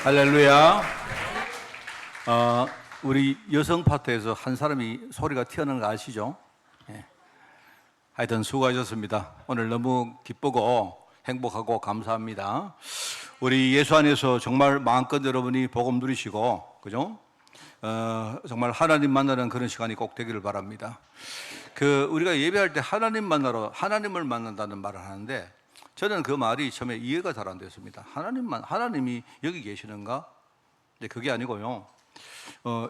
할렐루야. 우리 여성 파트에서 한 사람이 소리가 튀어나오는 거 아시죠? 예. 하여튼 수고하셨습니다. 오늘 너무 기쁘고 행복하고 감사합니다. 우리 예수 안에서 정말 마음껏 여러분이 복음 누리시고, 그죠? 정말 하나님 만나는 그런 시간이 꼭 되기를 바랍니다. 우리가 예배할 때 하나님을 만난다는 말을 하는데, 저는 그 말이 처음에 이해가 잘 안 됐습니다. 하나님이 여기 계시는가? 근데 그게 아니고요.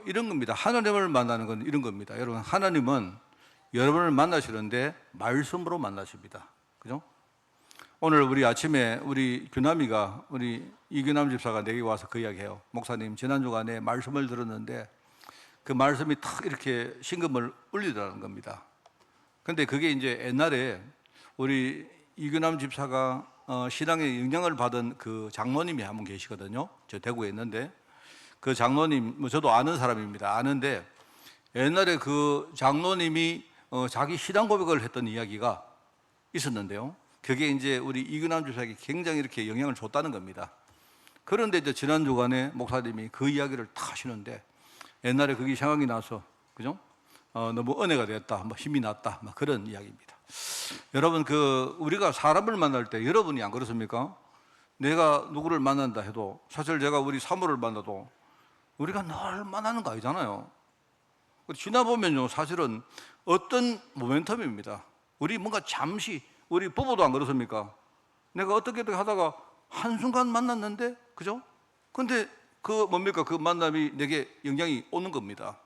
이런 겁니다. 하나님을 만나는 건 이런 겁니다. 여러분, 하나님은 여러분을 만나시는데 말씀으로 만나십니다. 그죠? 오늘 우리 아침에 우리 규남이가, 우리 이규남 집사가 내게 와서 그 이야기해요. 목사님, 지난 주간에 말씀을 들었는데 그 말씀이 탁 이렇게 심금을 울리더라는 겁니다. 근데 그게 이제 옛날에 우리 이규남 집사가 신앙의 영향을 받은 그 장로님이 한 분 계시거든요. 저 대구에 있는데 그 장로님, 저도 아는 사람입니다. 아는데 옛날에 그 장로님이 자기 신앙 고백을 했던 이야기가 있었는데요. 그게 이제 우리 이규남 집사에게 굉장히 이렇게 영향을 줬다는 겁니다. 그런데 이제 지난 주간에 목사님이 그 이야기를 다 하시는데 옛날에 그게 생각이 나서, 그죠? 너무 은혜가 됐다, 힘이 났다, 그런 이야기입니다. 여러분, 우리가 사람을 만날 때 여러분이 안 그렇습니까? 내가 누구를 만난다 해도 사실 제가 우리 사모를 만나도 우리가 늘 만나는 거 아니잖아요. 지나보면요, 사실은 어떤 모멘텀입니다. 우리 뭔가 잠시, 우리 부부도 안 그렇습니까? 내가 어떻게 하다가 한순간 만났는데, 그죠? 근데 그 만남이 내게 영향이 오는 겁니다.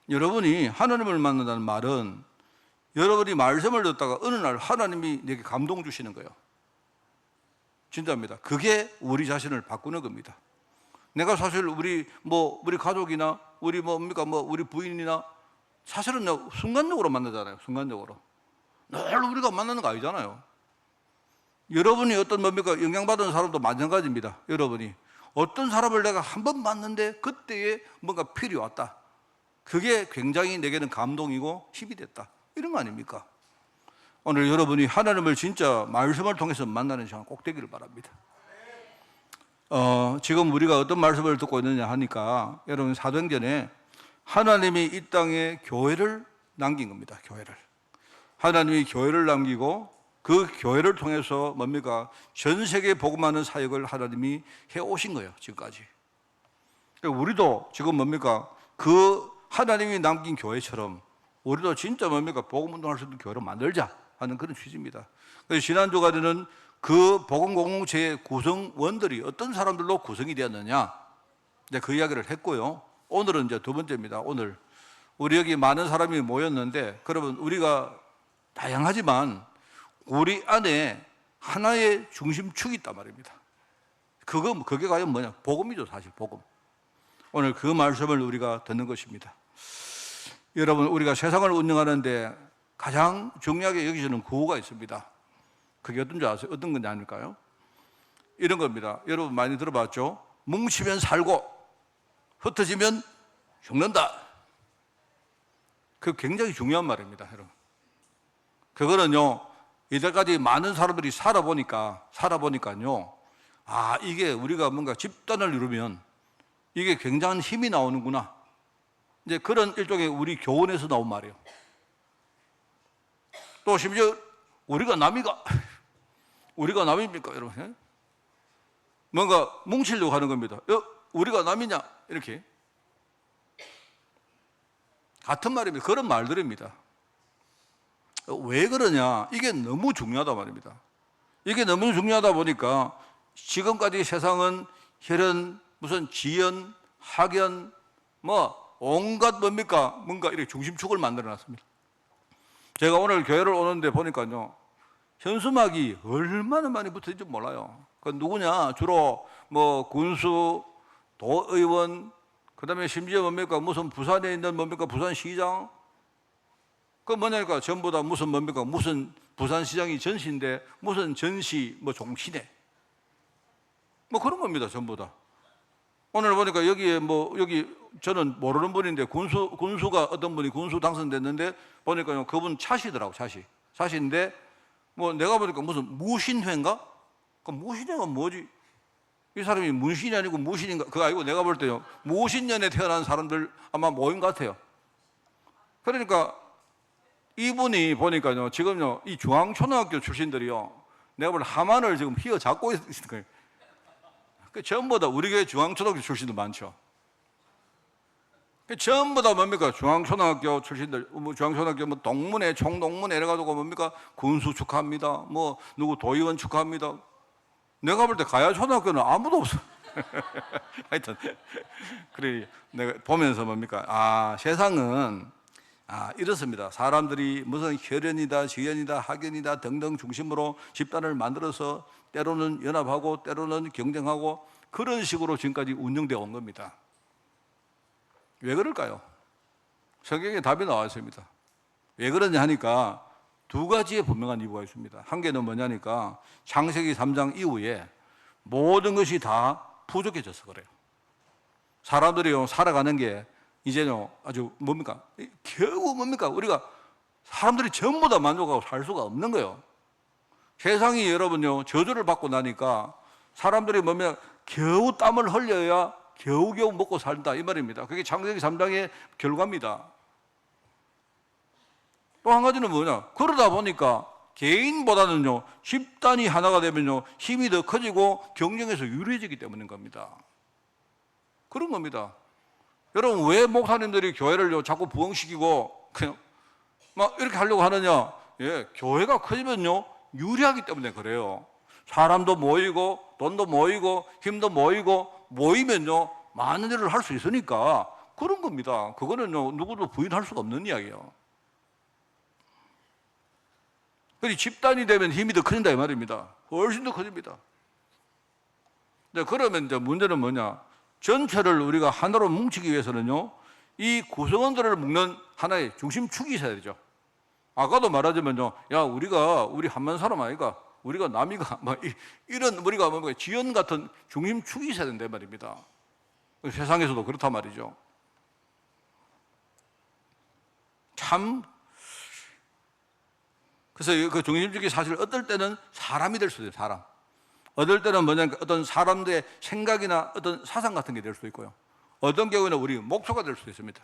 여러분이 하나님을 만난다는 말은 여러분이 말씀을 듣다가 어느 날 하나님이 내게 감동 주시는 거예요. 진짜입니다. 그게 우리 자신을 바꾸는 겁니다. 내가 사실 우리 가족이나 우리 우리 부인이나 사실은 순간적으로 만나잖아요. 순간적으로. 늘 우리가 만나는 거 아니잖아요. 여러분이 어떤 영향받은 사람도 마찬가지입니다. 여러분이 어떤 사람을 내가 한 번 봤는데 그때에 뭔가 필이 왔다. 그게 굉장히 내게는 감동이고 힘이 됐다. 이런 거 아닙니까? 오늘 여러분이 하나님을 진짜 말씀을 통해서 만나는 시간 꼭 되기를 바랍니다. 지금 우리가 어떤 말씀을 듣고 있느냐 하니까 여러분, 사도행전에 하나님이 이 땅에 교회를 남긴 겁니다. 교회를. 하나님이 교회를 남기고 그 교회를 통해서 전 세계에 복음하는 사역을 하나님이 해오신 거예요. 지금까지. 우리도 지금 그 하나님이 남긴 교회처럼 우리도 진짜 복음 운동할 수 있는 교회로 만들자 하는 그런 취지입니다. 그래서 지난 주간에는 그 복음 공동체의 구성원들이 어떤 사람들로 구성이 되었느냐, 이제 그 이야기를 했고요. 오늘은 이제 두 번째입니다. 오늘 우리 여기 많은 사람이 모였는데, 그러면 우리가 다양하지만 우리 안에 하나의 중심축이 있단 말입니다. 그게 과연 뭐냐? 복음이죠, 사실 복음. 오늘 그 말씀을 우리가 듣는 것입니다. 여러분, 우리가 세상을 운영하는데 가장 중요하게 여기시는 구호가 있습니다. 그게 어떤 줄 아세요? 어떤 건지 아닐까요? 이런 겁니다. 여러분 많이 들어봤죠? 뭉치면 살고 흩어지면 죽는다. 그 굉장히 중요한 말입니다, 여러분. 그거는요, 이제까지 많은 사람들이 살아보니까요, 이게 우리가 뭔가 집단을 이루면 이게 굉장한 힘이 나오는구나. 이제 그런 일종의 우리 교훈에서 나온 말이에요. 또 심지어 우리가 남입니까, 여러분? 뭔가 뭉치려고 하는 겁니다. 우리가 남이냐? 이렇게. 같은 말입니다. 그런 말들입니다. 왜 그러냐? 이게 너무 중요하다 말입니다. 이게 너무 중요하다 보니까 지금까지 세상은 혈연, 무슨 지연, 학연, 온갖 뭔가 이렇게 중심축을 만들어 놨습니다. 제가 오늘 교회를 오는데 보니까요, 현수막이 얼마나 많이 붙어 있는지 몰라요. 그 누구냐? 주로 군수, 도의원, 그 다음에 심지어 무슨 부산에 있는 부산시장, 뭐냐니까 전부 다 무슨 부산시장이 전시인데 무슨 전시 종시네. 그런 겁니다, 전부 다. 오늘 보니까 여기 저는 모르는 분인데 군수가 어떤 분이 군수 당선됐는데 보니까 그분 차시더라고, 차시인데 내가 보니까 무슨 무신회인가? 그 무신회가 뭐지? 이 사람이 문신이 아니고 무신인가? 그거 아니고 내가 볼 때요, 무신년에 태어난 사람들 아마 모임 같아요. 그러니까 이분이 보니까요, 지금요, 이 중앙초등학교 출신들이요, 내가 볼 때 하만을 지금 휘어잡고 있는 거예요. 그 전부 다 우리 교회 중앙초등학교 출신들 많죠. 그 전부 다 뭡니까? 중앙초등학교 출신들, 뭐 중앙초등학교 뭐 동문회, 총동문회 이래가지고 뭡니까? 군수 축하합니다. 뭐 누구 도의원 축하합니다. 내가 볼 때 가야 초등학교는 아무도 없어. 하여튼 그래 내가 보면서 뭡니까? 아, 세상은 이렇습니다. 사람들이 무슨 혈연이다, 지연이다, 학연이다 등등 중심으로 집단을 만들어서 때로는 연합하고 때로는 경쟁하고 그런 식으로 지금까지 운영되어 온 겁니다. 왜 그럴까요? 성경에 답이 나와 있습니다. 왜 그러냐 하니까 두 가지의 분명한 이유가 있습니다. 한 개는 뭐냐니까 창세기 3장 이후에 모든 것이 다 부족해져서 그래요. 사람들이요, 살아가는 게 이제는 아주 뭡니까? 겨우 뭡니까? 우리가 사람들이 전부 다 만족하고 살 수가 없는 거예요. 세상이 여러분요, 저주를 받고 나니까 사람들이 뭡니까? 겨우 땀을 흘려야 겨우겨우 먹고 산다 이 말입니다. 그게 창세기 3장의 결과입니다. 또 한 가지는 뭐냐? 그러다 보니까 개인보다는요, 집단이 하나가 되면요, 힘이 더 커지고 경쟁에서 유리해지기 때문인 겁니다. 그런 겁니다. 여러분, 왜 목사님들이 교회를요, 자꾸 부흥시키고 그냥 막 이렇게 하려고 하느냐? 예, 교회가 커지면요, 유리하기 때문에 그래요. 사람도 모이고 돈도 모이고 힘도 모이고 모이면요, 많은 일을 할 수 있으니까 그런 겁니다. 그거는요, 누구도 부인할 수가 없는 이야기예요. 집단이 되면 힘이 더 커진다 이 말입니다. 훨씬 더 커집니다. 그러면 이제 문제는 뭐냐? 전체를 우리가 하나로 뭉치기 위해서는요, 이 구성원들을 묶는 하나의 중심축이 있어야 되죠. 아까도 말하자면요, 야, 우리 한만 사람 아이가, 우리가 남이가, 이런 우리가 뭐 지연 같은 중심축이 있어야 된다 말입니다. 세상에서도 그렇단 말이죠. 참, 그래서 그 중심축이 사실 어떨 때는 사람이 될 수도 있어요, 사람. 어떨 때는 뭐냐면 어떤 사람들의 생각이나 어떤 사상 같은 게 될 수도 있고요. 어떤 경우에는 우리 목표가 될 수도 있습니다.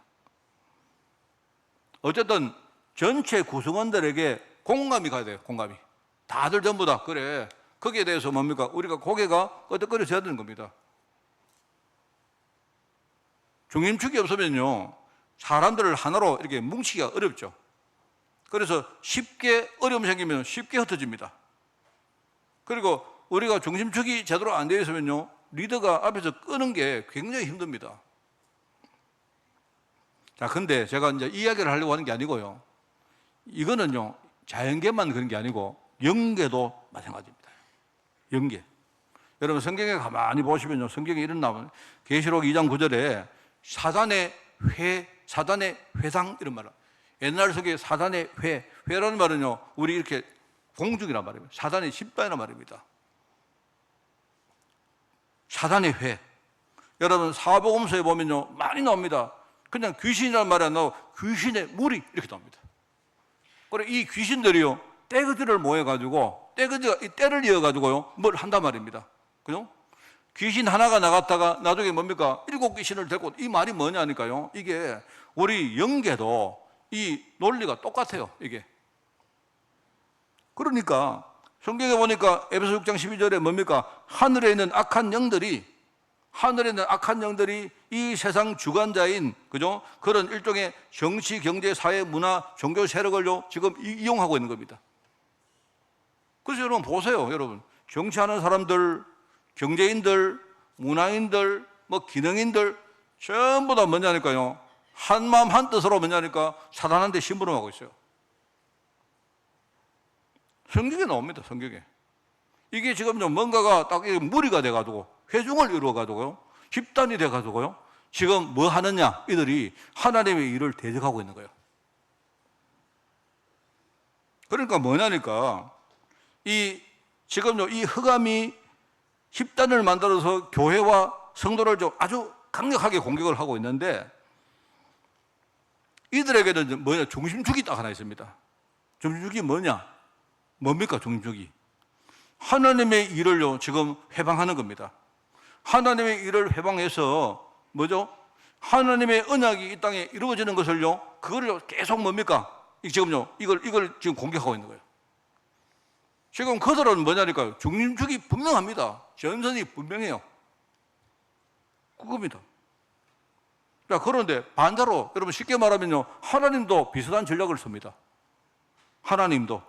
어쨌든 전체 구성원들에게 공감이 가야 돼요, 공감이. 다들 전부 다, 그래. 거기에 대해서 뭡니까? 우리가 고개가 끄덕거려져야 되는 겁니다. 중심축이 없으면요, 사람들을 하나로 이렇게 뭉치기가 어렵죠. 그래서 쉽게 어려움 생기면 쉽게 흩어집니다. 그리고 우리가 중심축이 제대로 안 되어 있으면요, 리더가 앞에서 끄는 게 굉장히 힘듭니다. 자, 근데 제가 이제 이야기를 하려고 하는 게 아니고요, 이거는요, 자연계만 그런 게 아니고 영계도 마찬가지입니다. 영계. 여러분, 성경에 가만히 보시면요, 성경에 이런 나오면 계시록 2장 9절에 사단의 회상 이런 말을, 옛날 속에 사단의 회라는 말은요, 우리 이렇게 공중이란 말입니다. 사단의 집단이란 말입니다. 사단의 회. 여러분, 사복음서에 보면요, 많이 나옵니다. 그냥 귀신이라는 말이 안 나오고 귀신의 무리 이렇게 나옵니다. 그래, 이 귀신들이요, 떼거지를 모여가지고, 떼거지가 이 떼를 이어가지고요, 뭘 한단 말입니다. 그죠? 귀신 하나가 나갔다가 나중에 뭡니까? 7 귀신을 데리고, 이 말이 뭐냐니까요, 이게 우리 영계도 이 논리가 똑같아요, 이게. 그러니까 성경에 보니까 에베소 6장 12절에 뭡니까? 하늘에 있는 악한 영들이 이 세상 주관자인, 그죠? 그런 일종의 정치, 경제, 사회, 문화, 종교 세력을요, 지금 이용하고 있는 겁니다. 그래서 여러분 보세요, 여러분. 정치하는 사람들, 경제인들, 문화인들, 뭐 기능인들, 전부 다 뭐냐니까요, 한 마음 한 뜻으로 뭐냐니까 사단한테 심부름하고 있어요. 성경에 나옵니다, 성경에. 이게 지금 뭔가가 딱 무리가 돼가지고 회중을 이루어가지고요, 집단이 돼가지고요, 지금 뭐 하느냐, 이들이 하나님의 일을 대적하고 있는 거예요. 그러니까 뭐냐니까, 지금요, 이 흑암이 집단을 만들어서 교회와 성도를 아주 강력하게 공격을 하고 있는데, 이들에게는 뭐냐, 중심축이 딱 하나 있습니다. 중심축이 뭐냐? 뭡니까, 중심축이? 하나님의 일을요, 지금 해방하는 겁니다. 하나님의 일을 회방해서 뭐죠? 하나님의 언약이 이 땅에 이루어지는 것을요, 그걸 계속 뭡니까? 지금요, 이걸 지금 공격하고 있는 거예요. 지금 그들은 뭐냐니까요? 중림축이 분명합니다. 전선이 분명해요. 그겁니다. 자, 그런데 반대로 여러분 쉽게 말하면요, 하나님도 비슷한 전략을 씁니다. 하나님도.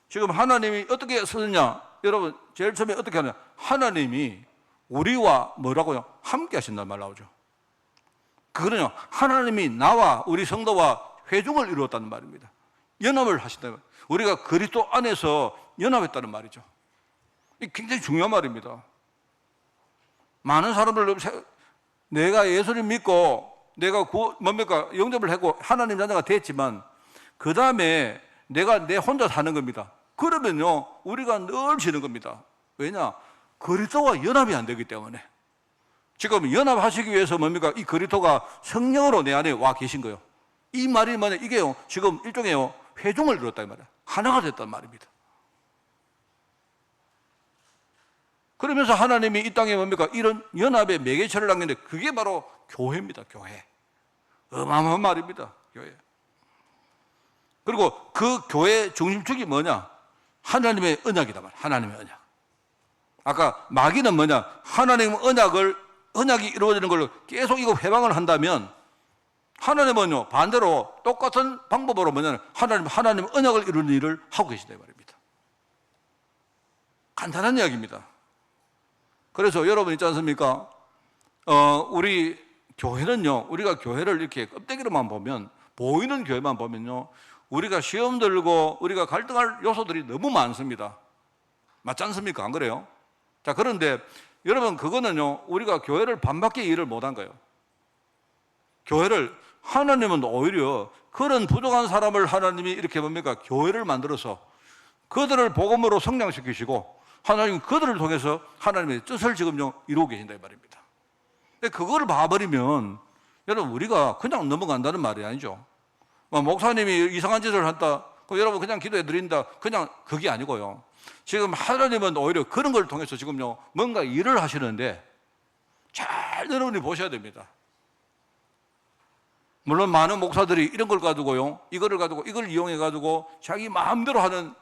지금 하나님이 어떻게 쓰느냐? 여러분, 제일 처음에 어떻게 하느냐? 하나님이 우리와 뭐라고요? 함께 하신다는 말 나오죠. 그거는요, 하나님이 나와 우리 성도와 회중을 이루었다는 말입니다. 연합을 하신다는 말. 우리가 그리스도 안에서 연합했다는 말이죠. 이게 굉장히 중요한 말입니다. 많은 사람들, 내가 예수님 믿고 내가 뭡니까? 영접을 하고 하나님 자녀가 됐지만 그 다음에 내가 내 혼자 사는 겁니다. 그러면요, 우리가 늘 지는 겁니다. 왜냐? 그리스도와 연합이 안 되기 때문에. 지금 연합하시기 위해서 뭡니까? 이 그리스도가 성령으로 내 안에 와 계신 거예요. 이 말이 뭐냐? 이게요, 지금 일종의 회중을 이뤘다 이 말이에요. 하나가 됐단 말입니다. 그러면서 하나님이 이 땅에 뭡니까? 이런 연합의 매개체를 남겼는데 그게 바로 교회입니다. 교회. 어마어마한 말입니다. 교회. 그리고 그 교회의 중심축이 뭐냐? 하나님의 언약이다 말. 하나님의 언약. 아까 마귀는 뭐냐? 하나님의 언약이 이루어지는 걸로 계속 이거 회방을 한다면 하나님은요, 반대로 똑같은 방법으로 뭐냐면 하나님 언약을 이루는 일을 하고 계시다 이 말입니다. 간단한 이야기입니다. 그래서 여러분 있지 않습니까? 우리 교회는요, 우리가 교회를 이렇게 껍데기로만 보면, 보이는 교회만 보면요, 우리가 시험 들고 우리가 갈등할 요소들이 너무 많습니다. 맞지 않습니까? 안 그래요? 자, 그런데 여러분, 그거는요, 우리가 교회를 반밖에 일을 못한 거예요. 교회를, 하나님은 오히려 그런 부족한 사람을 하나님이 이렇게 뭡니까? 교회를 만들어서 그들을 복음으로 성장시키시고 하나님 그들을 통해서 하나님의 뜻을 지금요 이루고 계신다 이 말입니다. 그거를 봐버리면 여러분, 우리가 그냥 넘어간다는 말이 아니죠. 목사님이 이상한 짓을 한다, 그럼 여러분 그냥 기도해 드린다, 그냥 그게 아니고요. 지금 하나님은 오히려 그런 걸 통해서 지금요 뭔가 일을 하시는데 잘 여러분이 보셔야 됩니다. 물론 많은 목사들이 이런 걸 가지고요, 이걸 이용해 가지고 자기 마음대로 하는,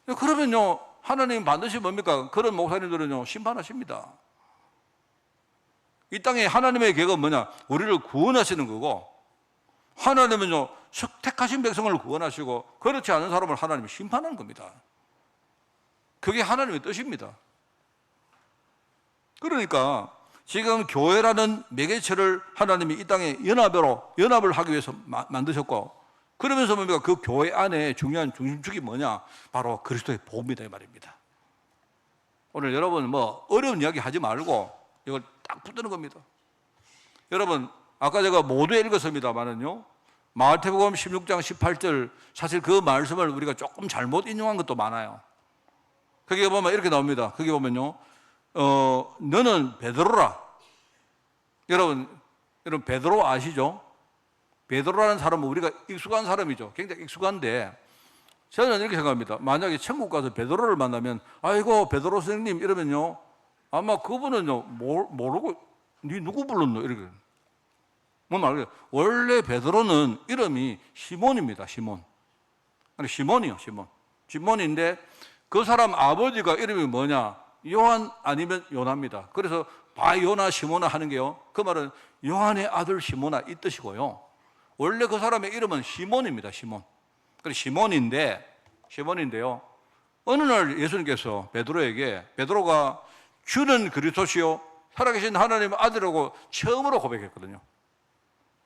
그러면요 하나님 반드시 뭡니까? 그런 목사님들은요 심판하십니다. 이 땅에 하나님의 계획은 뭐냐? 우리를 구원하시는 거고, 하나님은요 택하신 백성을 구원하시고 그렇지 않은 사람을 하나님이 심판하는 겁니다. 그게 하나님의 뜻입니다. 그러니까 지금 교회라는 매개체를 하나님이 이 땅에 연합을 하기 위해서 만드셨고, 그러면서 뭡니까? 그 교회 안에 중요한 중심축이 뭐냐? 바로 그리스도의 복음이다 이 말입니다. 오늘 여러분 어려운 이야기 하지 말고 이걸 딱 붙드는 겁니다. 여러분, 아까 제가 모두에 읽었습니다만은요, 마태복음 16장 18절, 사실 그 말씀을 우리가 조금 잘못 인용한 것도 많아요. 거기에 보면 이렇게 나옵니다. 거기 보면요, 너는 베드로라. 여러분 베드로 아시죠? 베드로라는 사람은 우리가 익숙한 사람이죠. 굉장히 익숙한데, 저는 이렇게 생각합니다. 만약에 천국 가서 베드로를 만나면, 아이고 베드로 선생님 이러면요, 아마 그분은요 모르고 니 누구 불렀노 이렇게. 뭐 말이에요? 원래 베드로는 이름이 시몬입니다. 시몬. 아니 시몬이요, 시몬. 시몬인데 그 사람 아버지가 이름이 뭐냐? 요한 아니면 요나입니다. 그래서 바요나 시모나 하는 게요, 그 말은 요한의 아들 시모나 이 뜻이고요. 원래 그 사람의 이름은 시몬입니다. 시몬. 그래서 시몬인데요, 어느 날 예수님께서 베드로에게, 베드로가 주는 그리스도시요 살아계신 하나님의 아들이라고 처음으로 고백했거든요.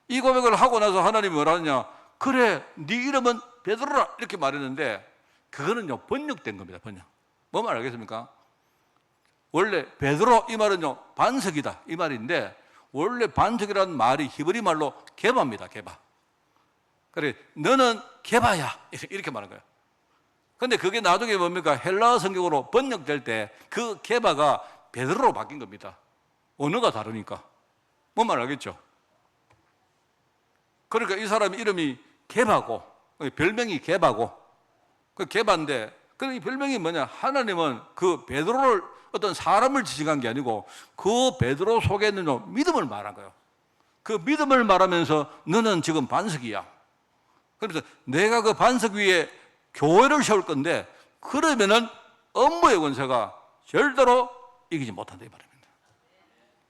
이 고백을 하고 나서 하나님이 뭐라 하느냐? 그래, 네 이름은 베드로라 이렇게 말했는데, 그거는요 번역된 겁니다. 번역. 뭐 말 알겠습니까? 원래 베드로 이 말은요 반석이다 이 말인데, 원래 반석이라는 말이 히브리 말로 게바입니다. 게바. 그래, 너는 게바야 이렇게 말한 거예요. 근데 그게 나중에 뭡니까? 헬라어 성경으로 번역될 때 그 게바가 베드로로 바뀐 겁니다. 언어가 다르니까. 뭐 말 알겠죠? 그러니까 이 사람 이름이 게바고, 별명이 게바고, 그 게바인데, 그 이 별명이 뭐냐? 하나님은 그 베드로를 어떤 사람을 지칭한 게 아니고 그 베드로 속에 있는 믿음을 말한 거예요. 그 믿음을 말하면서 너는 지금 반석이야. 그래서 내가 그 반석 위에 교회를 세울 건데 그러면은 음부의 권세가 절대로 이기지 못한다 이 말입니다.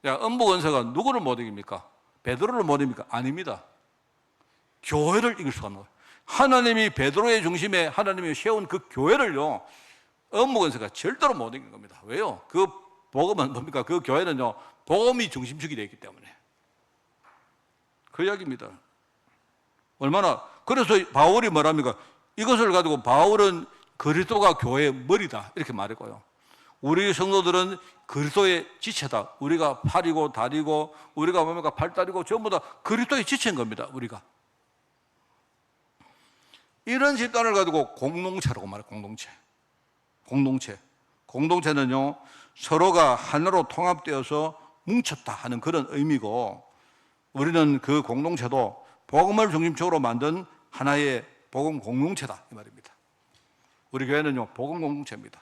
야, 음부 권세가 누구를 못 이깁니까? 베드로를 못 이깁니까? 아닙니다. 교회를 이길 수가 없는 거예요. 하나님이 베드로의 중심에 하나님이 세운 그 교회를요, 음부 권세가 절대로 못 이기는 겁니다. 왜요? 그 복음은 뭡니까? 그 교회는요, 복음이 중심축이 되어 있기 때문에. 그 이야기입니다. 얼마나, 그래서 바울이 뭐랍니까? 이것을 가지고 바울은 그리스도가 교회의 머리다 이렇게 말했고요. 우리 성도들은 그리스도의 지체다. 우리가 팔이고 다리고 우리가 뭡니까? 팔다리고 전부 다 그리스도의 지체인 겁니다. 우리가. 이런 집단을 가지고 공동체라고 말해요. 공동체는요, 서로가 하나로 통합되어서 뭉쳤다 하는 그런 의미고, 우리는 그 공동체도 복음을 중심적으로 만든 하나의 복음 공동체다 이 말입니다. 우리 교회는요, 복음 공동체입니다.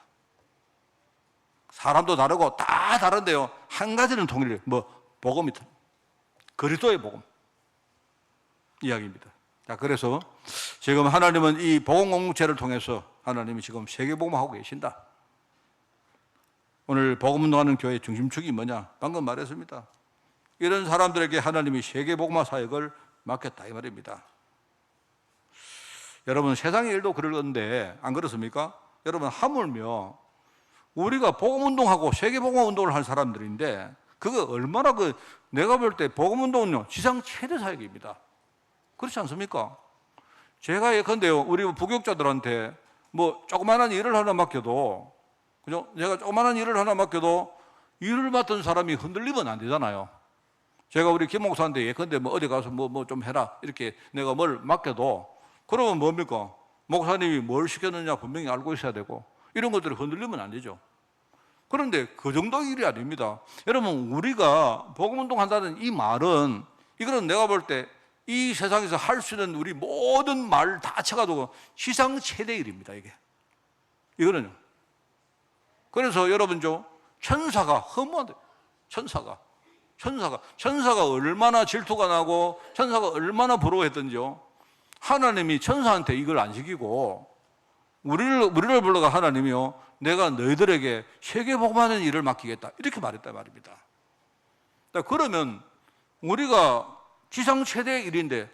사람도 다르고 다 다른데요, 한 가지는 통일해요. 복음이 그리스도의 복음 이야기입니다. 자, 그래서 지금 하나님은 이 복음 공동체를 통해서 하나님이 지금 세계복음하고 계신다. 오늘 복음 운동하는 교회의 중심축이 뭐냐? 방금 말했습니다. 이런 사람들에게 하나님이 세계복음화 사역을 맡겼다 이 말입니다. 여러분, 세상의 일도 그러는데 안 그렇습니까? 여러분, 하물며 우리가 복음 운동하고 세계복음화 운동을 할 사람들인데 그거 얼마나 내가 볼 때 복음 운동은요, 지상 최대 사역입니다. 그렇지 않습니까? 제가 예컨대요, 우리 부교육자들한테 조그마한 일을 하나 맡겨도, 그죠? 제가 조그마한 일을 하나 맡겨도 일을 맡은 사람이 흔들리면 안 되잖아요. 제가 우리 김 목사한테 예컨대 어디 가서 좀 해라 이렇게 내가 뭘 맡겨도, 그러면 뭡니까? 목사님이 뭘 시켰느냐 분명히 알고 있어야 되고, 이런 것들이 흔들리면 안 되죠. 그런데 그 정도 일이 아닙니다. 여러분, 우리가 복음운동 한다는 이 말은, 이거는 내가 볼 때 이 세상에서 할 수 있는 우리 모든 말 다 합쳐가지고 시상 최대 일입니다, 이게. 이거는요. 그래서 여러분, 천사가 허무하대. 천사가 얼마나 질투가 나고 천사가 얼마나 부러워했던지요. 하나님이 천사한테 이걸 안 시키고 우리를 불러가 하나님이요, 내가 너희들에게 세계복음하는 일을 맡기겠다 이렇게 말했단 말입니다. 그러면 우리가 지상 최대의 일인데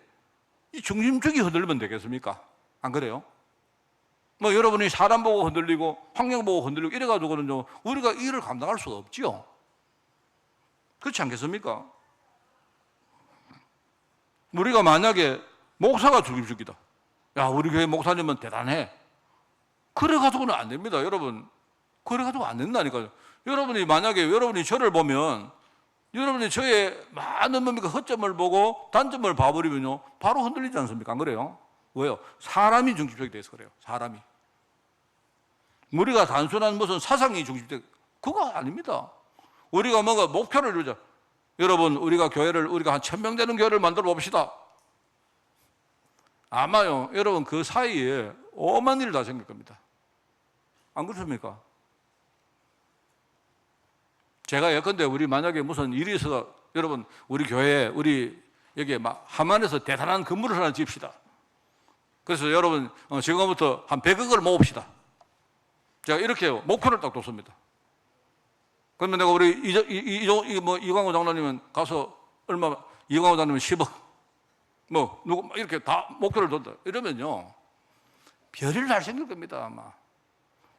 이 중심축이 흔들리면 되겠습니까? 안 그래요? 여러분이 사람 보고 흔들리고 환경 보고 흔들리고 이래가지고는요, 우리가 이 일을 감당할 수가 없지요. 그렇지 않겠습니까? 우리가 만약에 목사가 중심축이다, 야, 우리 교회 목사님은 대단해, 그래가지고는 안 됩니다. 여러분, 그래가지고 안 된다니까요. 여러분이 만약에 여러분이 저를 보면 여러분이 저의 많은 허점을 보고 단점을 봐버리면요, 바로 흔들리지 않습니까? 안 그래요? 왜요? 사람이 중심적이 돼서 그래요. 사람이. 우리가 단순한 무슨 사상이 중심적, 그거 아닙니다. 우리가 뭔가 목표를 이루자. 여러분, 우리가 한 1000명 되는 교회를 만들어 봅시다. 아마요, 여러분, 그 사이에 엄한 일이 다 생길 겁니다. 안 그렇습니까? 제가 예컨대 우리 만약에 무슨 일이 있어서, 여러분, 우리 교회에 우리 여기 하만에서 대단한 건물을 하나 짓읍시다. 그래서 여러분, 지금부터 한 100억을 모읍시다. 제가 이렇게 목표를 딱 뒀습니다. 그러면 내가 우리 이광호 장로님은 가서 이광호 장로님은 10억, 누구 이렇게 다 목표를 뒀다. 이러면요, 별일 날 생길 겁니다, 아마.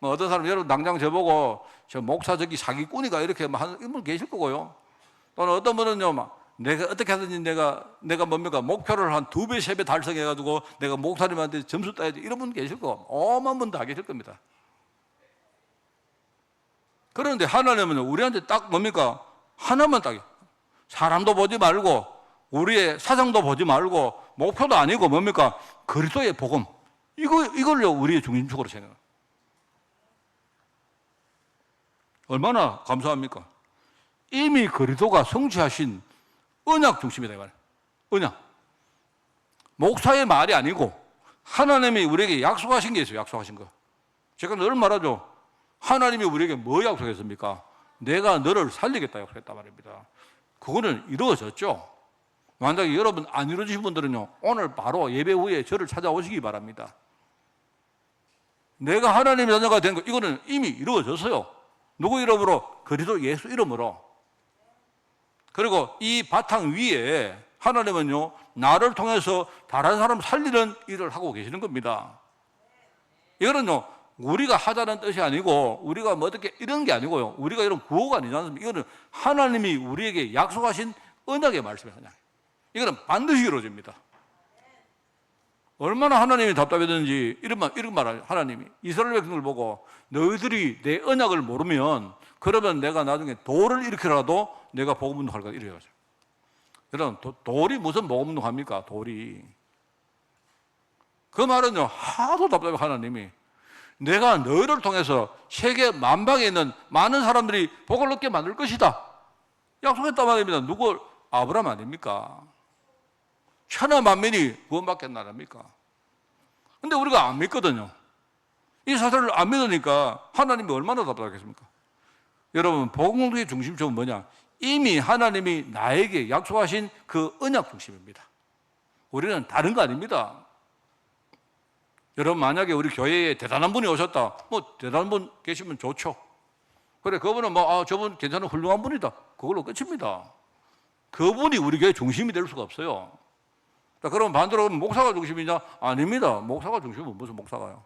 어떤 사람, 여러분, 당장 저보고 저 목사 저기 사기꾼이가 이렇게 하는 분 계실 거고요. 또는 어떤 분은요, 내가 어떻게 하든지 내가 뭡니까? 목표를 한 2배, 3배 달성해가지고 내가 목사님한테 점수 따야지, 이런 분 계실 거고, 어마어마한 분 다 계실 겁니다. 그런데 하나님은 우리한테 딱 뭡니까? 하나만 딱, 사람도 보지 말고 우리의 사정도 보지 말고 목표도 아니고 뭡니까? 그리스도의 복음, 이걸요 우리의 중심축으로 생각해요. 얼마나 감사합니까? 이미 그리스도가 성취하신 언약 중심이다, 이 말이에요. 언약. 목사의 말이 아니고 하나님이 우리에게 약속하신 게 있어요. 약속하신 거. 제가 늘 말하죠. 하나님이 우리에게 뭐 약속했습니까? 내가 너를 살리겠다 약속했단 말입니다. 그거는 이루어졌죠. 만약에 여러분 안 이루어지신 분들은요, 오늘 바로 예배 후에 저를 찾아오시기 바랍니다. 내가 하나님의 자녀가 된 거, 이거는 이미 이루어졌어요. 누구 이름으로? 그리스도 예수 이름으로. 그리고 이 바탕 위에 하나님은요, 나를 통해서 다른 사람 살리는 일을 하고 계시는 겁니다. 이거는요, 우리가 하자는 뜻이 아니고, 우리가 뭐 어떻게 이런 게 아니고요, 우리가 이런 구호가 아니지 않습니까? 이거는 하나님이 우리에게 약속하신 언약의 말씀이에요. 이거는 반드시 이루어집니다. 얼마나 하나님이 답답했는지 이런 말 하나님이 이스라엘 백성을 보고 너희들이 내 언약을 모르면 그러면 내가 나중에 돌을 일으키라도 내가 복음 운동할 거다 이래요. 여러분 돌이 무슨 복음 운동합니까? 돌이. 그 말은요 하도 답답해. 하나님이 내가 너희를 통해서 세계 만방에 있는 많은 사람들이 복을 얻게 만들 것이다 약속했단 말입니다. 누구? 아브라함 아닙니까? 천하 만민이 구원받겠나 합니까? 근데 우리가 안 믿거든요. 이 사실을 안 믿으니까 하나님이 얼마나 답답하겠습니까? 여러분, 복음의 중심점은 뭐냐? 이미 하나님이 나에게 약속하신 그 언약 중심입니다. 우리는 다른 거 아닙니다. 여러분, 만약에 우리 교회에 대단한 분이 오셨다. 뭐, 대단한 분 계시면 좋죠. 그래, 그분은 저분 괜찮은 훌륭한 분이다. 그걸로 끝입니다. 그분이 우리 교회 중심이 될 수가 없어요. 그러면 반대로 목사가 중심이냐? 아닙니다. 목사가 중심은 무슨 목사가요?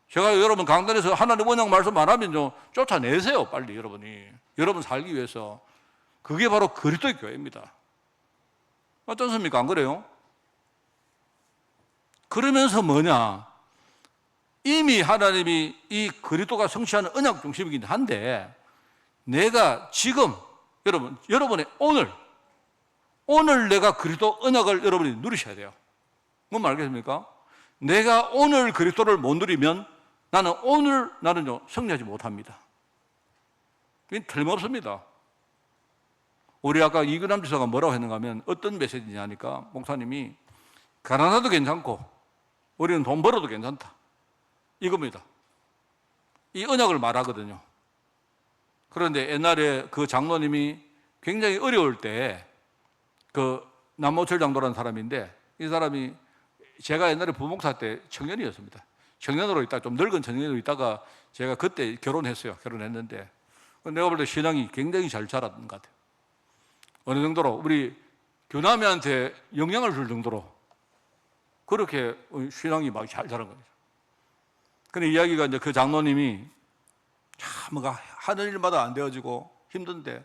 제가 여러분 강단에서 하나님 언약 말씀 안 하면요, 쫓아내세요, 빨리 여러분이. 여러분 살기 위해서. 그게 바로 그리스도의 교회입니다. 맞지 않습니까? 안 그래요? 그러면서 뭐냐? 이미 하나님이 이 그리스도가 성취하는 언약 중심이긴 한데, 내가 지금 여러분의 오늘 내가 그리스도 언약을 여러분이 누리셔야 돼요. 뭔 말겠습니까? 내가 오늘 그리스도를 못 누리면 나는요 승리하지 못합니다. 이건 틀림없습니다. 우리 아까 이근남 지사가 뭐라고 했는가 하면 어떤 메시지냐니까 목사님이 가난해도 괜찮고 우리는 돈 벌어도 괜찮다 이겁니다. 이 언약을 말하거든요. 그런데 옛날에 그 장로님이 굉장히 어려울 때 그 남모철 장로라는 사람인데 이 사람이 제가 옛날에 부목사 때 청년이었습니다. 청년으로 있다가 좀 늙은 청년으로 있다가 제가 그때 결혼했는데 내가 볼 때 신앙이 굉장히 잘 자랐던 것 같아요. 어느 정도로 우리 교남이한테 영향을 줄 정도로 그렇게 신앙이 막 잘 자란 거죠. 근데 이야기가 이제 그 장로님이 참 뭐가 하는 일마다 안 되어지고 힘든데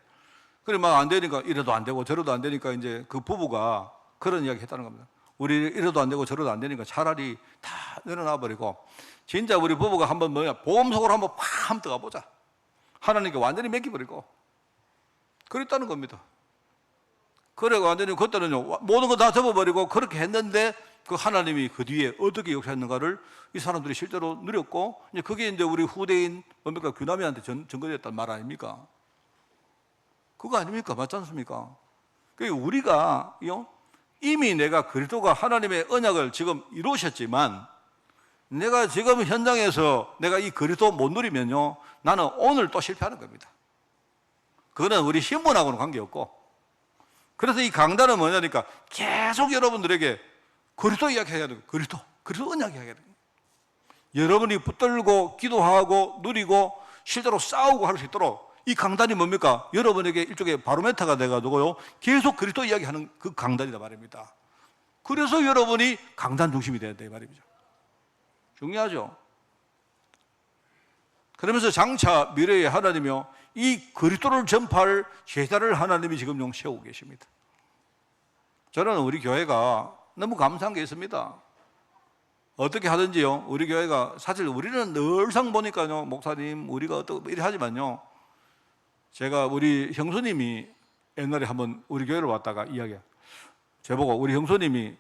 그래 막 안 되니까 이래도 안 되고 저래도 안 되니까 이제 그 부부가 그런 이야기 했다는 겁니다. 우리 이래도 안 되고 저래도 안 되니까 차라리 다 내려놔 버리고 진짜 우리 부부가 한번 보험 속으로 한번 팍 들어가 보자. 하나님께 완전히 맡겨버리고 그랬다는 겁니다. 그래 완전히 그때는요 모든 거 다 접어버리고 그렇게 했는데 그 하나님이 그 뒤에 어떻게 역사했는가를 이 사람들이 실제로 누렸고 이제 그게 이제 우리 후대인 뭡니까 규남이한테 전거됐단 말 아닙니까? 그거 아닙니까? 맞지 않습니까? 그러니까 우리가 이미 내가 그리스도가 하나님의 언약을 지금 이루셨지만 내가 지금 현장에서 내가 이 그리스도 못 누리면요 나는 오늘 또 실패하는 겁니다. 그거는 우리 신분하고는 관계없고 그래서 이 강단은 뭐냐니까 계속 여러분들에게 그리스도 이야기해야 되고 그리스도 언약 이야기해야 되고 여러분이 붙들고 기도하고 누리고 실제로 싸우고 할 수 있도록 이 강단이 뭡니까? 여러분에게 일종의 바로메타가 돼가지고요 계속 그리스도 이야기하는 그 강단이다 말입니다. 그래서 여러분이 강단 중심이 돼야 돼 말입니다. 중요하죠. 그러면서 장차 미래의 하나님이요 이 그리스도를 전파할 제자를 하나님이 지금 세우고 계십니다. 저는 우리 교회가 너무 감사한 게 있습니다. 어떻게 하든지요 우리 교회가 사실 우리는 늘상 보니까요 목사님 우리가 어떻게 이래 하지만요 제가 우리 형수님이 옛날에 한번 우리 교회를 왔다가 우리 형수님이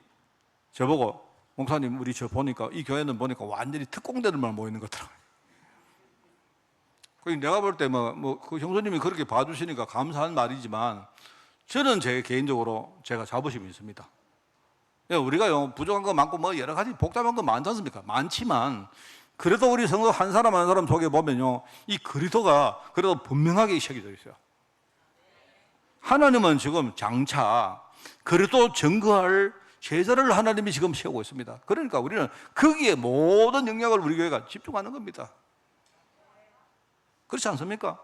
저보고 목사님 우리 저 보니까 이 교회는 보니까 완전히 특공대들만 모이는 것 같더라고요. 내가 볼 때 그 형수님이 그렇게 봐주시니까 감사한 말이지만 저는 제 개인적으로 제가 자부심이 있습니다. 우리가요 부족한 거 많고 여러 가지 복잡한 거 많지 않습니까? 많지만 그래도 우리 성도 한 사람 한 사람 속에 보면요, 이 그리스도가 그래도 분명하게 새겨져 있어요. 하나님은 지금 장차 그리스도 증거할 제자를 하나님이 지금 세우고 있습니다. 그러니까 우리는 거기에 모든 영역을 우리 교회가 집중하는 겁니다. 그렇지 않습니까?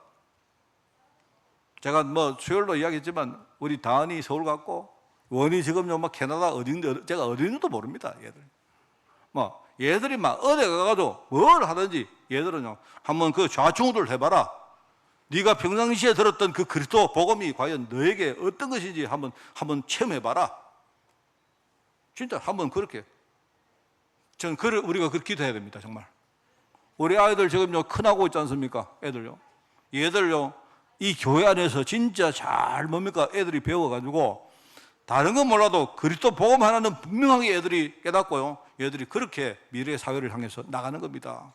제가 뭐 수요일도 이야기했지만 우리 다은이 서울 갔고 원이 지금요 막 캐나다 어딘데 제가 어딘지도 모릅니다. 얘들이 막 어디 가가지고 뭘 하든지 얘들은요 한번 그 좌충우돌 해봐라. 네가 평상시에 들었던 그 그리스도 복음이 과연 너에게 어떤 것인지 한번 체험해봐라. 진짜 한번 그렇게 저는 우리가 그렇게 기도해야 됩니다. 정말 우리 아이들 지금요 큰하고 있지 않습니까? 얘들요 이 교회 안에서 진짜 잘 뭡니까? 애들이 배워가지고 다른 건 몰라도 그리스도 복음 하나는 분명하게 애들이 깨닫고요. 얘들이 그렇게 미래의 사회를 향해서 나가는 겁니다.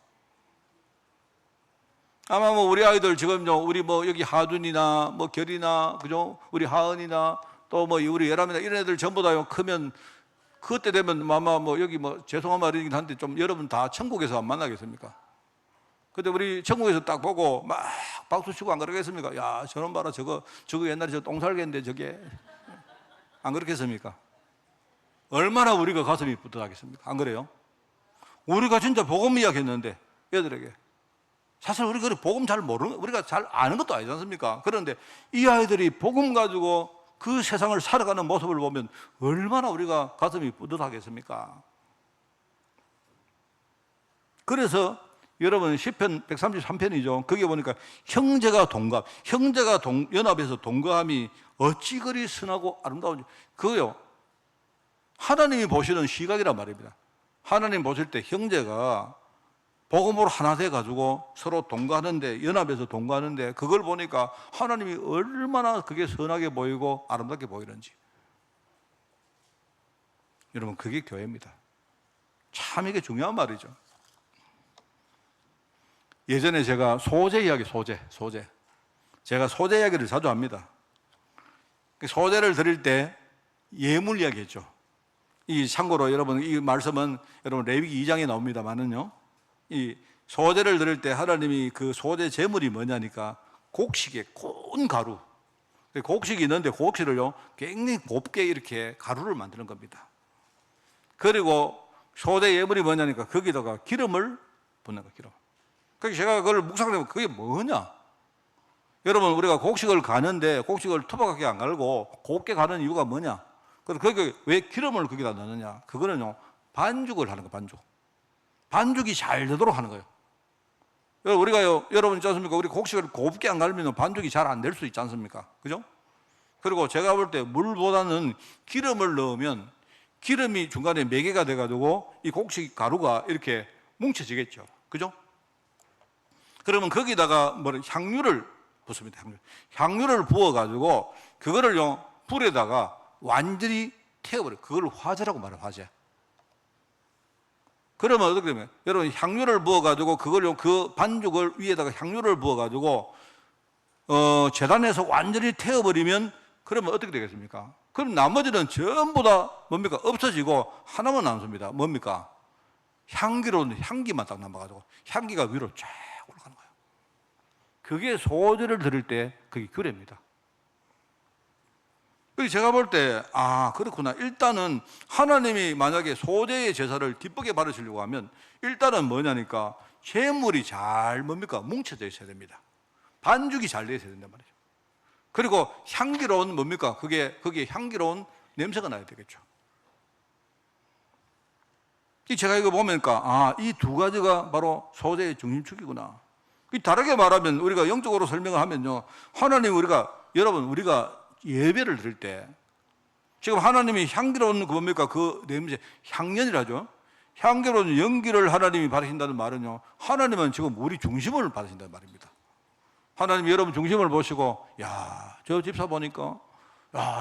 아마 뭐 우리 아이들 지금요, 우리 뭐 여기 하준이나 뭐 결이나 그죠? 우리 하은이나 또 뭐 우리 예람이나 이런 애들 전부 다요 크면 그때 되면 아마 뭐 여기 뭐 죄송한 말이긴 한데 좀 여러분 다 천국에서 안 만나겠습니까? 근데 우리 천국에서 딱 보고 막 박수 치고 안 그러겠습니까? 야, 저놈 봐라 저거 옛날에 저 똥살개인데 저게 안 그렇겠습니까? 얼마나 우리가 가슴이 뿌듯하겠습니까? 안 그래요? 우리가 진짜 복음 이야기했는데 애들에게 사실 우리가 복음 잘 모르는 우리가 잘 아는 것도 아니지 않습니까? 그런데 이 아이들이 복음 가지고 그 세상을 살아가는 모습을 보면 얼마나 우리가 가슴이 뿌듯하겠습니까? 그래서 여러분 시편 133편이죠. 거기에 보니까 형제가 연합해서 동거함이 어찌 그리 선하고 아름다운지. 그거요 하나님이 보시는 시각이란 말입니다. 하나님 보실 때 형제가 복음으로 하나 돼 가지고 서로 동거하는데 연합해서 동거하는데 그걸 보니까 하나님이 얼마나 그게 선하게 보이고 아름답게 보이는지. 여러분 그게 교회입니다. 참 이게 중요한 말이죠. 예전에 제가 소재 이야기 제가 소재 이야기를 자주 합니다. 소재를 드릴 때 예물 이야기 했죠. 이 참고로 여러분 이 말씀은 여러분 레위기 2장에 나옵니다만은요. 이 소재를 드릴 때 하나님이 그 소재 제물이 뭐냐니까 곡식에 고운 가루. 곡식이 있는데 곡식을요 굉장히 곱게 이렇게 가루를 만드는 겁니다. 그리고 소재 예물이 뭐냐니까 거기다가 기름을 붓는 거예요. 기름. 그래서 제가 그걸 묵상하면 그게 뭐냐? 여러분 우리가 곡식을 가는데 곡식을 투박하게 안 갈고 곱게 가는 이유가 뭐냐? 그래서 거기 왜 기름을 거기다 넣느냐? 그거는요 반죽을 하는 거예요. 반죽이 잘 되도록 하는 거예요. 우리가요 여러분 있지 않습니까? 우리 곡식을 곱게 안 갈면 반죽이 잘 안 될 수 있지 않습니까? 그죠? 그리고 제가 볼 때 물보다는 기름을 넣으면 기름이 중간에 매개가 돼가지고 이 곡식 가루가 이렇게 뭉쳐지겠죠. 그죠? 그러면 거기다가 향유를 붓습니다. 향유를 부어가지고 그거를요 불에다가 완전히 태워버려요. 그걸 화재라고 말해요. 화재. 그러면 어떻게 되면 여러분 향유를 부어가지고 그걸요 그 반죽을 위에다가 향유를 부어가지고 재단에서 완전히 태워버리면 그러면 어떻게 되겠습니까? 그럼 나머지는 전부 다 뭡니까? 없어지고 하나만 남습니다. 뭡니까? 향기만 딱 남아가지고 향기가 위로 쫙 올라가는 거예요. 그게 소재를 드릴 때 그게 규례입니다. 제가 볼 때 그렇구나. 일단은 하나님이 만약에 소재의 제사를 기쁘게 받으시려고 하면 일단은 뭐냐니까 제물이 잘 뭉쳐져 있어야 됩니다. 반죽이 잘 되어 있어야 된단 말이죠. 그리고 향기로운 그게 향기로운 냄새가 나야 되겠죠. 제가 이거 보니까 이 두 가지가 바로 소재의 중심축이구나. 다르게 말하면 우리가 영적으로 설명을 하면요, 하나님 여러분 우리가 예배를 드릴 때 지금 하나님이 향기로운 그 냄새 향연이라죠. 향기로운 연기를 하나님이 받으신다는 말은요, 하나님은 지금 우리 중심을 받으신다는 말입니다. 하나님이 여러분 중심을 보시고 저 집사 보니까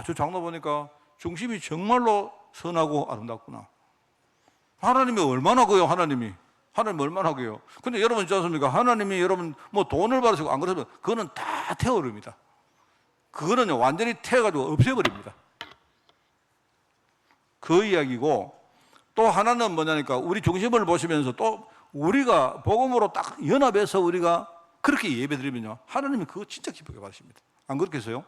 저 장로 보니까 중심이 정말로 선하고 아름답구나. 하나님이 얼마나 그요. 하나님 얼마나 그요. 근데 여러분 있지 않습니까? 하나님이 여러분 돈을 받으시고 안 그러면 그거는 다 태워버립니다. 그거는요 완전히 태워가지고 없애버립니다. 그 이야기고, 또 하나는 뭐냐니까 우리 중심을 보시면서 또 우리가 복음으로 딱 연합해서 우리가 그렇게 예배드리면요, 하나님이 그거 진짜 기쁘게 받으십니다. 안 그렇겠어요?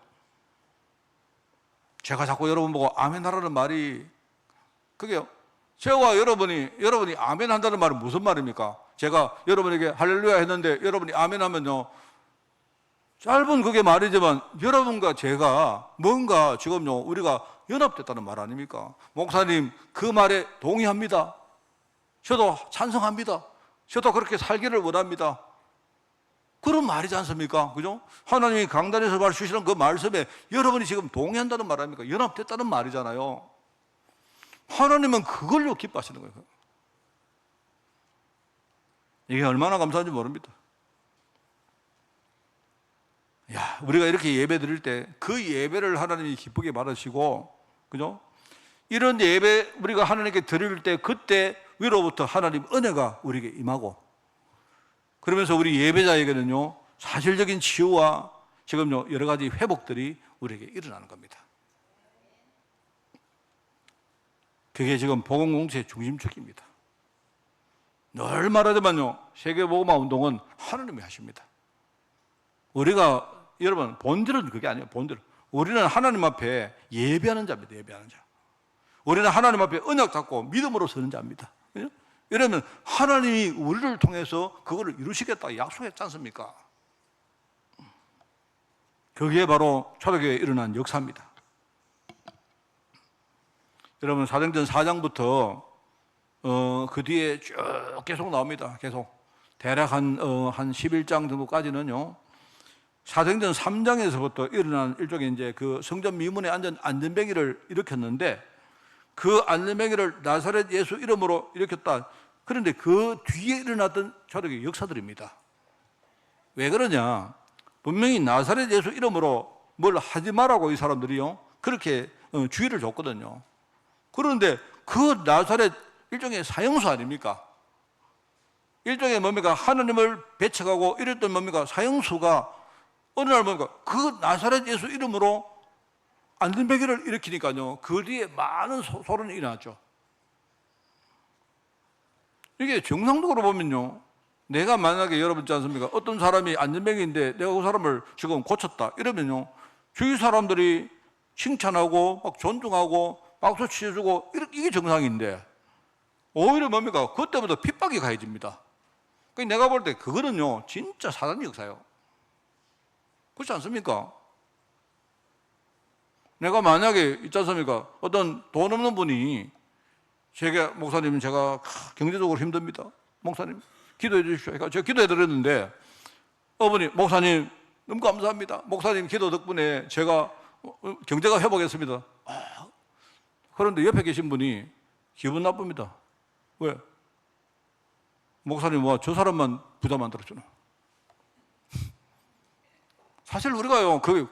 제가 자꾸 여러분 보고 아멘 하라는 말이, 그게요, 저와 여러분이 아멘 한다는 말은 무슨 말입니까? 제가 여러분에게 할렐루야 했는데 여러분이 아멘 하면요, 짧은 그게 말이지만 여러분과 제가 뭔가 지금요, 우리가 연합됐다는 말 아닙니까? 목사님 그 말에 동의합니다. 저도 찬성합니다. 저도 그렇게 살기를 원합니다. 그런 말이지 않습니까? 그죠? 하나님이 강단에서 말씀하시는 그 말씀에 여러분이 지금 동의한다는 말 아닙니까? 연합됐다는 말이잖아요. 하나님은 그걸로 기뻐하시는 거예요. 이게 얼마나 감사한지 모릅니다. 야, 우리가 이렇게 예배 드릴 때 그 예배를 하나님이 기쁘게 받으시고, 그죠? 이런 예배 우리가 하나님께 드릴 때 그때 위로부터 하나님 은혜가 우리에게 임하고, 그러면서 우리 예배자에게는요, 사실적인 치유와 지금요, 여러 가지 회복들이 우리에게 일어나는 겁니다. 그게 지금 복음공동체의 중심축입니다. 늘 말하지만요, 세계복음화 운동은 하나님이 하십니다. 우리가, 여러분, 본질은 그게 아니에요. 본질은 우리는 하나님 앞에 예배하는 자입니다. 예배하는 자. 우리는 하나님 앞에 언약 잡고 믿음으로 서는 자입니다. 그죠? 이러면 하나님이 우리를 통해서 그거를 이루시겠다 약속했지 않습니까? 그게 바로 초대교회에 일어난 역사입니다. 여러분, 사도행전 4장부터 그 뒤에 쭉 계속 나옵니다. 계속 대략 한 11장 정도까지는요, 사도행전 3장에서부터 일어난 일종의 이제 그 성전 미문에 앉은 안전뱅이를 일으켰는데, 그 안전뱅이를 나사렛 예수 이름으로 일으켰다. 그런데 그 뒤에 일어났던 초대교회 역사들입니다. 왜 그러냐? 분명히 나사렛 예수 이름으로 뭘 하지 말라고 이 사람들이요, 그렇게 주의를 줬거든요. 그런데 그 나사렛 일종의 사형수 아닙니까? 일종의 뭡니까? 하나님을 배척하고 이랬던 뭡니까? 사형수가 어느 날 뭡니까? 그 나사렛 예수 이름으로 안전뱅이를 일으키니까요, 그 뒤에 많은 소론이 일어났죠. 이게 정상적으로 보면요, 내가 만약에 여러분 있지 않습니까? 어떤 사람이 안전뱅이인데 내가 그 사람을 지금 고쳤다 이러면요, 주위 사람들이 칭찬하고 막 존중하고 박수 치어주고 이게 정상인데, 오히려 뭡니까? 그때부터 핍박이 가해집니다. 그러니까 내가 볼 때 그거는요, 진짜 사단 역사예요. 그렇지 않습니까? 내가 만약에 있지 않습니까? 어떤 돈 없는 분이 제가, 목사님 제가 경제적으로 힘듭니다, 목사님 기도해 주십시오. 제가 기도해 드렸는데 어머니, 목사님 너무 감사합니다, 목사님 기도 덕분에 제가 경제가 회복했습니다. 그런데 옆에 계신 분이 기분 나쁩니다. 왜? 목사님, 저 사람만 부자 만들었잖아. 사실 우리가요, 그게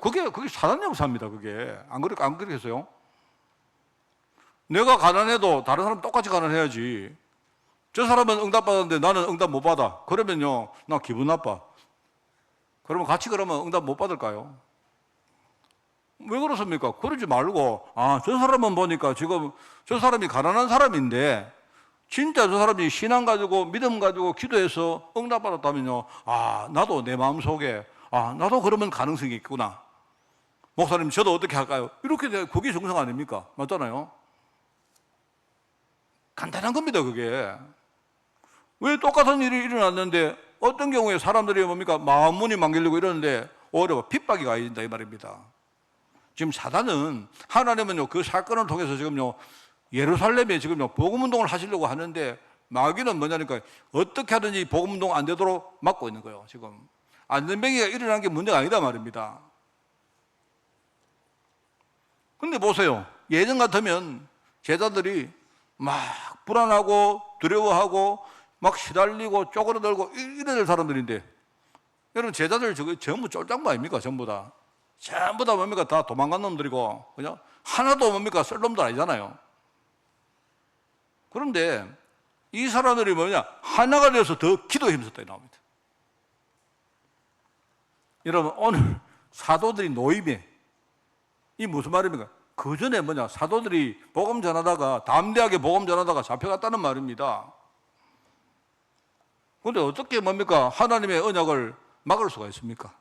사단 역사입니다. 그게 안 그렇겠어요? 내가 가난해도 다른 사람 똑같이 가난해야지. 저 사람은 응답 받았는데 나는 응답 못 받아. 그러면요, 나 기분 나빠. 그러면 같이 그러면 응답 못 받을까요? 왜 그렇습니까? 그러지 말고, 저 사람은 보니까 지금 저 사람이 가난한 사람인데 진짜 저 사람이 신앙 가지고 믿음 가지고 기도해서 응답 받았다면요, 나도 내 마음속에 나도 그러면 가능성이 있구나. 목사님 저도 어떻게 할까요? 이렇게 돼, 그게 정상 아닙니까? 맞잖아요. 간단한 겁니다. 그게 왜 똑같은 일이 일어났는데 어떤 경우에 사람들이 뭡니까? 마음문이 망개려고 이러는데 오히려 핍박이 가해진다 이 말입니다. 지금 사단은, 하나님은요, 그 사건을 통해서 지금요, 예루살렘에 지금요, 복음운동을 하시려고 하는데, 마귀는 뭐냐니까, 어떻게 하든지 복음운동 안 되도록 막고 있는 거예요, 지금. 안전뱅이가 일어난 게 문제가 아니다 말입니다. 근데 보세요. 예전 같으면 제자들이 막 불안하고 두려워하고 막 시달리고 쪼그라들고 이래될 사람들인데, 여러분 제자들 전부 쫄장부 아닙니까? 전부 다 뭡니까? 다 도망간 놈들이고, 그죠? 하나도 뭡니까? 쓸 놈들 아니잖아요. 그런데 이 사람들이 뭐냐? 하나가 되어서 더 기도에 힘썼다 나옵니다. 여러분, 오늘 사도들이 노임에, 이 무슨 말입니까? 그 전에 뭐냐? 사도들이 복음 전하다가, 담대하게 복음 전하다가 잡혀갔다는 말입니다. 그런데 어떻게 뭡니까? 하나님의 언약을 막을 수가 있습니까?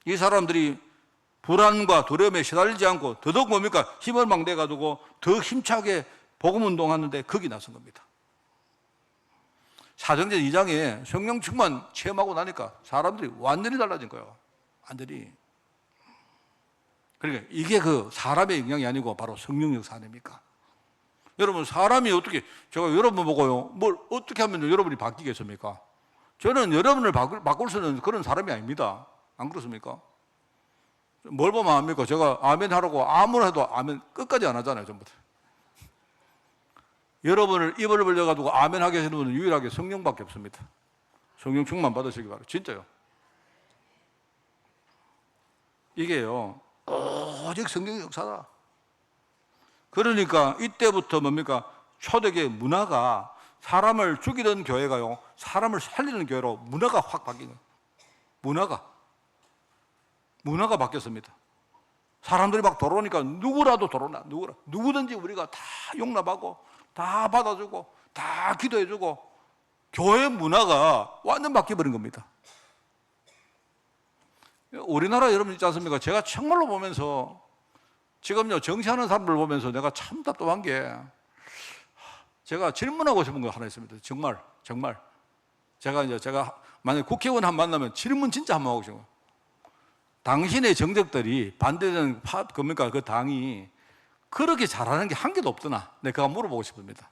이 사람들이 불안과 두려움에 시달리지 않고 더더욱 뭡니까? 힘을 막 내가지고 더 힘차게 복음 운동하는데 거기 나선 겁니다. 사도행전 2장에 성령 충만 체험하고 나니까 사람들이 완전히 달라진 거예요. 완전히. 그러니까 이게 그 사람의 영향이 아니고 바로 성령 역사 아닙니까? 여러분, 사람이 어떻게, 제가 여러분 보고요, 뭘 어떻게 하면 여러분이 바뀌겠습니까? 저는 여러분을 바꿀 수 있는 그런 사람이 아닙니다. 안 그렇습니까? 뭘 보면 압니까? 제가 아멘 하라고 아무나 해도 아멘 끝까지 안 하잖아요, 전부 다. 여러분을 입을 벌려가지고 아멘 하게 하는 분은 유일하게 성령밖에 없습니다. 성령 충만 받으시기 바랍니다. 진짜요. 이게요, 오직 성령의 역사다. 그러니까 이때부터 뭡니까? 초대교회 문화가 사람을 죽이던 교회가요, 사람을 살리는 교회로 문화가 확 바뀐 거예요. 문화가 바뀌었습니다. 사람들이 막 돌아오니까 누구라도 돌아오나, 누구든지 우리가 다 용납하고, 다 받아주고, 다 기도해주고, 교회 문화가 완전 바뀌어버린 겁니다. 우리나라 여러분 있지 않습니까? 제가 정말로 보면서, 지금요, 정치하는 사람들 보면서 내가 참 답답한 게, 제가 질문하고 싶은 거 하나 있습니다. 정말. 제가 만약 국회의원 한 번 만나면 질문 진짜 한 번 하고 싶어요. 당신의 정적들이 반대되는 그 당이 그렇게 잘하는 게 한 개도 없더나? 내가 물어보고 싶습니다.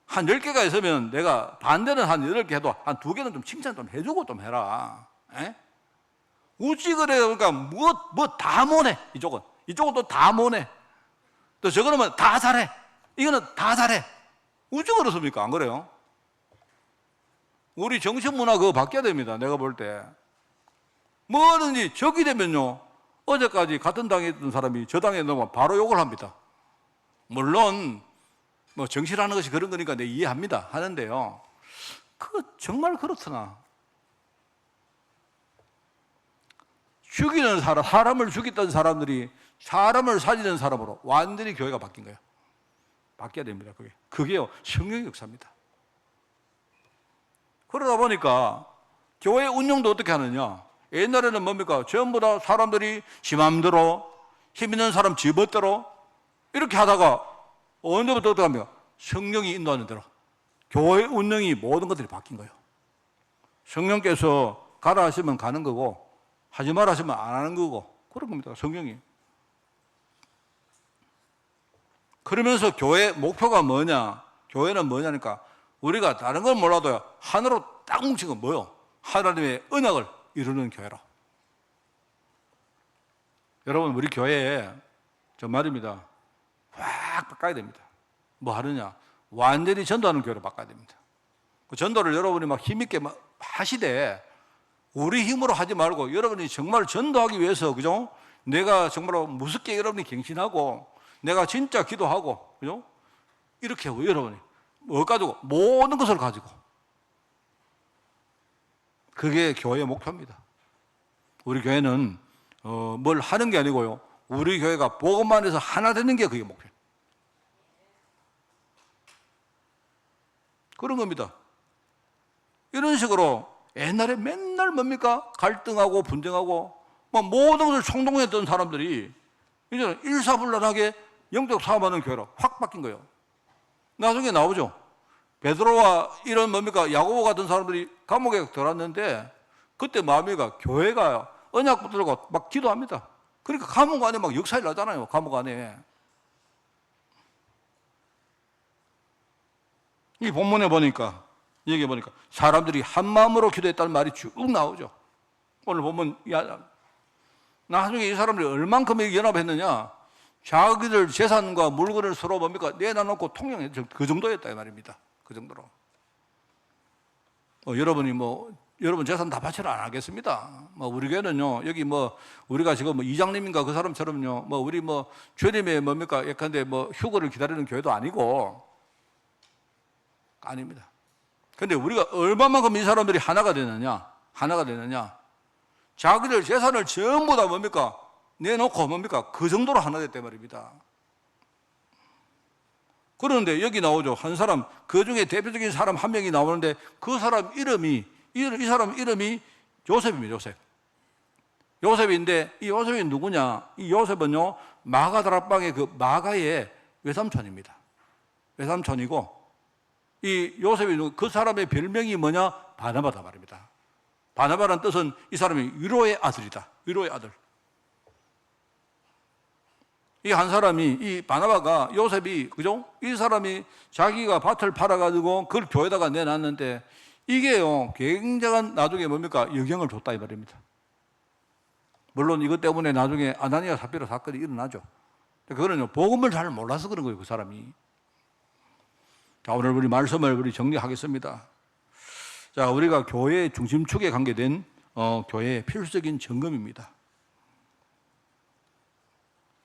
한 10개가 있으면 내가 반대는 한 8개 해도 한 2개는 좀 칭찬 좀 해주고 좀 해라. 에? 우찌 그래. 그러니까 뭐 다 못해. 이쪽은 또 다 못해. 또 저거는 다 잘해. 이거는 다 잘해. 우찌 그렇습니까? 안 그래요? 우리 정신문화 그거 바뀌어야 됩니다. 내가 볼 때. 뭐든지 적이 되면요, 어제까지 같은 당에 있던 사람이 저 당에 넘어가면 바로 욕을 합니다. 물론 뭐 정치라는 것이 그런 거니까 내 이해합니다. 하는데요, 정말 그렇구나. 사람을 죽였던 사람들이 사람을 살리는 사람으로 완전히 교회가 바뀐 거예요. 바뀌어야 됩니다. 그게요, 성령의 역사입니다. 그러다 보니까 교회 운영도 어떻게 하느냐? 옛날에는 뭡니까? 전부 다 사람들이 지 맘대로, 힘 있는 사람 지 멋대로 이렇게 하다가 언제부터 어떻게 합니까? 성령이 인도하는 대로 교회 운영이 모든 것들이 바뀐 거예요. 성령께서 가라 하시면 가는 거고, 하지 마라 하시면 안 하는 거고, 그런 겁니다. 성령이. 그러면서 교회 목표가 뭐냐? 교회는 뭐냐니까, 우리가 다른 건 몰라도요, 하나로 딱 뭉친 건 뭐요? 하나님의 언약을 이루는 교회로. 여러분, 우리 교회에 저 말입니다, 확 바꿔야 됩니다. 뭐 하느냐? 완전히 전도하는 교회로 바꿔야 됩니다. 그 전도를 여러분이 막 힘있게 막 하시되, 우리 힘으로 하지 말고 여러분이 정말 전도하기 위해서, 그죠? 내가 정말로 무섭게 여러분이 갱신하고, 내가 진짜 기도하고, 그죠? 이렇게 하고, 여러분이 뭐 가지고, 모든 것을 가지고, 그게 교회의 목표입니다. 우리 교회는 뭘 하는 게 아니고요, 우리 교회가 복음만 해서 하나 되는 게 그게 목표예요. 그런 겁니다. 이런 식으로 옛날에 맨날 뭡니까? 갈등하고 분쟁하고 뭐 모든 것을 총동했던 사람들이 이제는 일사불란하게 영적 사업하는 교회로 확 바뀐 거예요. 나중에 나오죠. 베드로와 이런 뭡니까? 야고보 같은 사람들이 감옥에 들어왔는데, 그때 마음이가 교회가 언약 붙들고 막 기도합니다. 그러니까 감옥 안에 막 역사일 나잖아요. 감옥 안에. 이 본문에 보니까, 여기 보니까 사람들이 한 마음으로 기도했다는 말이 쭉 나오죠. 오늘 보면 나중에 이 사람들이 얼만큼 연합했느냐, 자기들 재산과 물건을 서로 뭡니까? 내놔놓고 통용했죠. 그 정도였다 이 말입니다. 그 정도로. 여러분 재산 다 바치라 안 하겠습니다. 우리 교회는요, 여기 우리가 지금 이장님인가 그 사람처럼요, 우리 주님의 뭡니까? 예컨대 휴거를 기다리는 교회도 아니고, 아닙니다. 근데 우리가 얼마만큼 이 사람들이 하나가 되느냐? 자기들 재산을 전부 다 뭡니까? 내놓고 뭡니까? 그 정도로 하나 됐단 말입니다. 그런데 여기 나오죠. 한 사람, 그 중에 대표적인 사람 한 명이 나오는데 그 사람 이름이, 이 사람 이름이 요셉입니다. 요셉. 요셉인데 이 요셉이 누구냐? 이 요셉은요, 마가 다락방의 그 마가의 외삼촌입니다. 외삼촌이고, 이 요셉이 그 사람의 별명이 뭐냐? 바나바다 말입니다. 바나바라는 뜻은 이 사람이 위로의 아들이다. 위로의 아들. 이 한 사람이, 이 바나바가, 요셉이, 그죠? 이 사람이 자기가 밭을 팔아가지고 그걸 교회다가 내놨는데 이게요, 굉장한 나중에 뭡니까? 영향을 줬다 이 말입니다. 물론 이것 때문에 나중에 아나니아 삽비라 사건이 일어나죠. 그거는요, 복음을 잘 몰라서 그런 거예요, 그 사람이. 자, 오늘 우리 말씀을 우리 정리하겠습니다. 자, 우리가 교회의 중심축에 관계된 교회의 필수적인 점검입니다.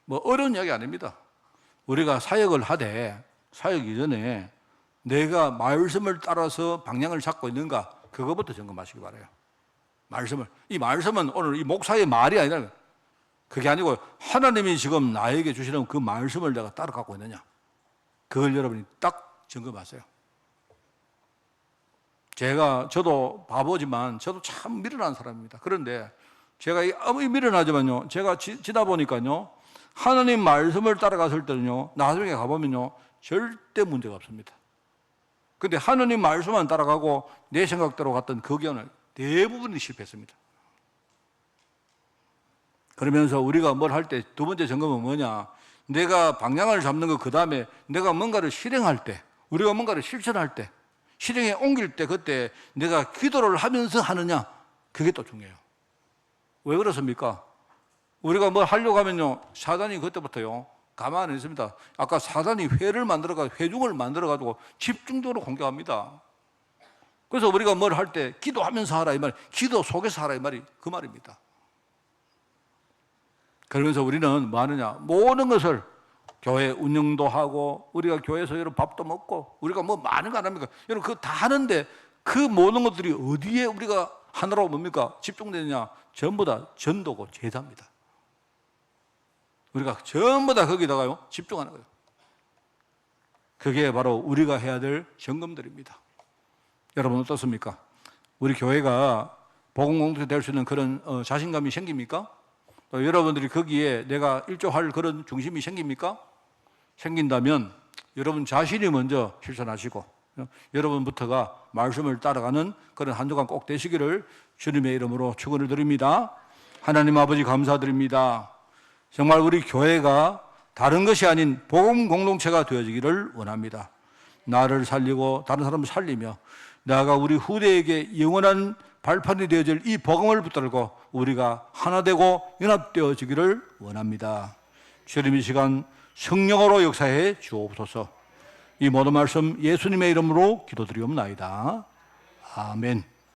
뭐 어려운 이야기 아닙니다. 우리가 사역을 하되 사역 이전에 내가 말씀을 따라서 방향을 잡고 있는가, 그거부터 점검하시기 바라요. 말씀을. 이 말씀은 오늘 이 목사의 말이 아니라, 그게 아니고 하나님이 지금 나에게 주시는 그 말씀을 내가 따라가고 있느냐, 그걸 여러분이 딱 점검하세요. 저도 바보지만 저도 참 미련한 사람입니다. 그런데 제가 아무리 미련하지만요, 제가 지나 보니까요, 하나님 말씀을 따라갔을 때는요, 나중에 가보면요, 절대 문제가 없습니다. 근데 하나님 말씀만 따라가고 내 생각대로 갔던 그 견을 대부분이 실패했습니다. 그러면서 우리가 뭘 할 때 두 번째 점검은 뭐냐? 내가 방향을 잡는 거, 그 다음에 내가 뭔가를 실행할 때, 우리가 뭔가를 실천할 때, 실행에 옮길 때, 그때 내가 기도를 하면서 하느냐, 그게 또 중요해요. 왜 그렇습니까? 우리가 뭘 하려고 하면요, 사단이 그때부터요, 가만 안 있습니다. 아까 사단이 회중을 만들어가지고 집중적으로 공격합니다. 그래서 우리가 뭘 할 때 기도하면서 하라 이 말, 기도 속에서 하라 이 말이 그 말입니다. 그러면서 우리는 뭐 하느냐? 모든 것을 교회 운영도 하고, 우리가 교회에서 여러분 밥도 먹고, 우리가 뭐 많은 거 안 합니까? 여러분 그거 다 하는데 그 모든 것들이 어디에 우리가 하느라고 뭡니까? 집중되느냐? 전부 다 전도고 제자입니다. 우리가 전부 다 거기다가요, 집중하는 거예요. 그게 바로 우리가 해야 될 점검들입니다. 여러분 어떻습니까? 우리 교회가 복음공동체 될 수 있는 그런 자신감이 생깁니까? 또 여러분들이 거기에 내가 일조할 그런 중심이 생깁니까? 생긴다면 여러분 자신이 먼저 실천하시고 여러분부터가 말씀을 따라가는 그런 한 주간 꼭 되시기를 주님의 이름으로 축원을 드립니다. 하나님 아버지 감사드립니다. 정말 우리 교회가 다른 것이 아닌 복음 공동체가 되어지기를 원합니다. 나를 살리고 다른 사람을 살리며 나아가 우리 후대에게 영원한 발판이 되어질 이 복음을 붙들고 우리가 하나 되고 연합되어지기를 원합니다. 주님 이 시간 성령으로 역사해 주옵소서. 이 모든 말씀 예수님의 이름으로 기도드리옵나이다. 아멘.